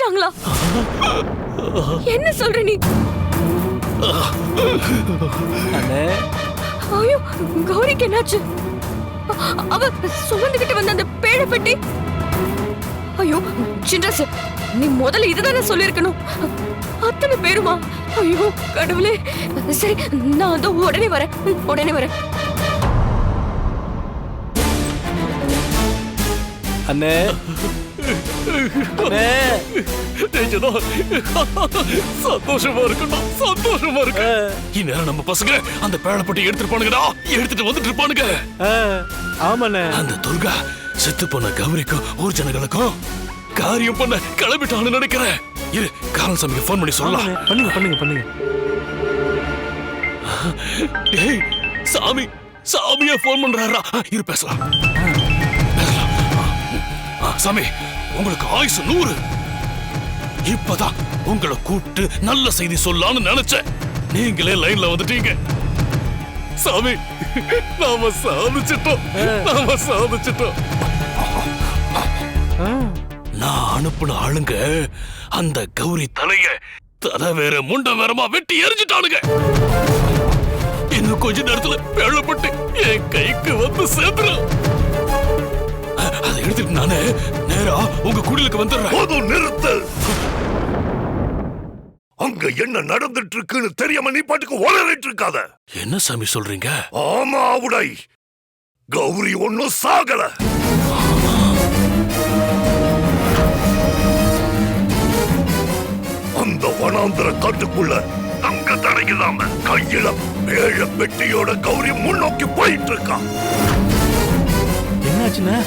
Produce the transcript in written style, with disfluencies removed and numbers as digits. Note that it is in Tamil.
கொன்னுட்டாங்களா? என்ன சொல்ற நீ? அண்ணே, ஐயோ, கௌரிக்கு என்னாச்சு? அவ சுமந்துகிட்டு வந்த அந்த பேழை பெட்டி. ஐயோ சின்ராசு, நீ முதல்ல இதுதானே சொல்லிருக்கணும். அத்தனை பேருமா? ஐயோ கடவுளே. சரி, நான் அதோ உடனே வரேன். அண்ணே, அண்ணே, சந்தோஷமா இருக்கு. இந்நேரம் நம்ம பசங்க அந்த பேழப்பட்டி எடுத்துட்டு வந்துட்டு இருப்பானுங்க. ஆமாண்ணே. அந்த துர்கா செத்து போன கௌரிக்கும் ஊர் ஜனங்களுக்கும் காரியம் பண்ண கிளம்பிட்டான்னு நினைக்கிறேன். இரு, காலசாமிக்கு போன் பண்ணி சொல்லலாம். பண்ணுங்க. ஏய், சாமியா போன் பண்றாரா? இரு, பேசலாம். சாமி, உங்களுக்கு ஆயுசு 100. இப்பதான் உங்களை கூப்பிட்டு நல்ல செய்தி சொல்லலாம்னு நினைச்சேன். நீங்களே லைன்ல வந்துட்டீங்க. சாமி, நாம சாதிச்சிட்டோம். நான் அனுப்புன ஆளுங்க அந்த கௌரி தலை வேற முண்ட வேறமா வெட்டி எரிஞ்சிட்டானுங்க. இன்னும் கொஞ்ச நேரத்துல பேழப்பட்டு என் கைக்கு வந்து சேர்ந்துடும். அதை எடுத்துட்டு நானே நேரா உங்க குடிலுக்கு வந்துடுறேன். நிறுத்து. அங்க என்ன நடந்துட்டு இருக்குன்னு தெரியாம நீ பாட்டுக்கு உளறிட்டு இருக்காத. என்ன சாமி சொல்றீங்க? ஆமா உடை, கௌரி ஒன்னும் சாகல. அந்த வனாந்தர காட்டுக்குள்ள தங்க தடை இல்லாம கையில பேழ பெட்டியோட கௌரி முன்னோக்கி போயிட்டு இருக்கான். என்னாச்சுன்னா?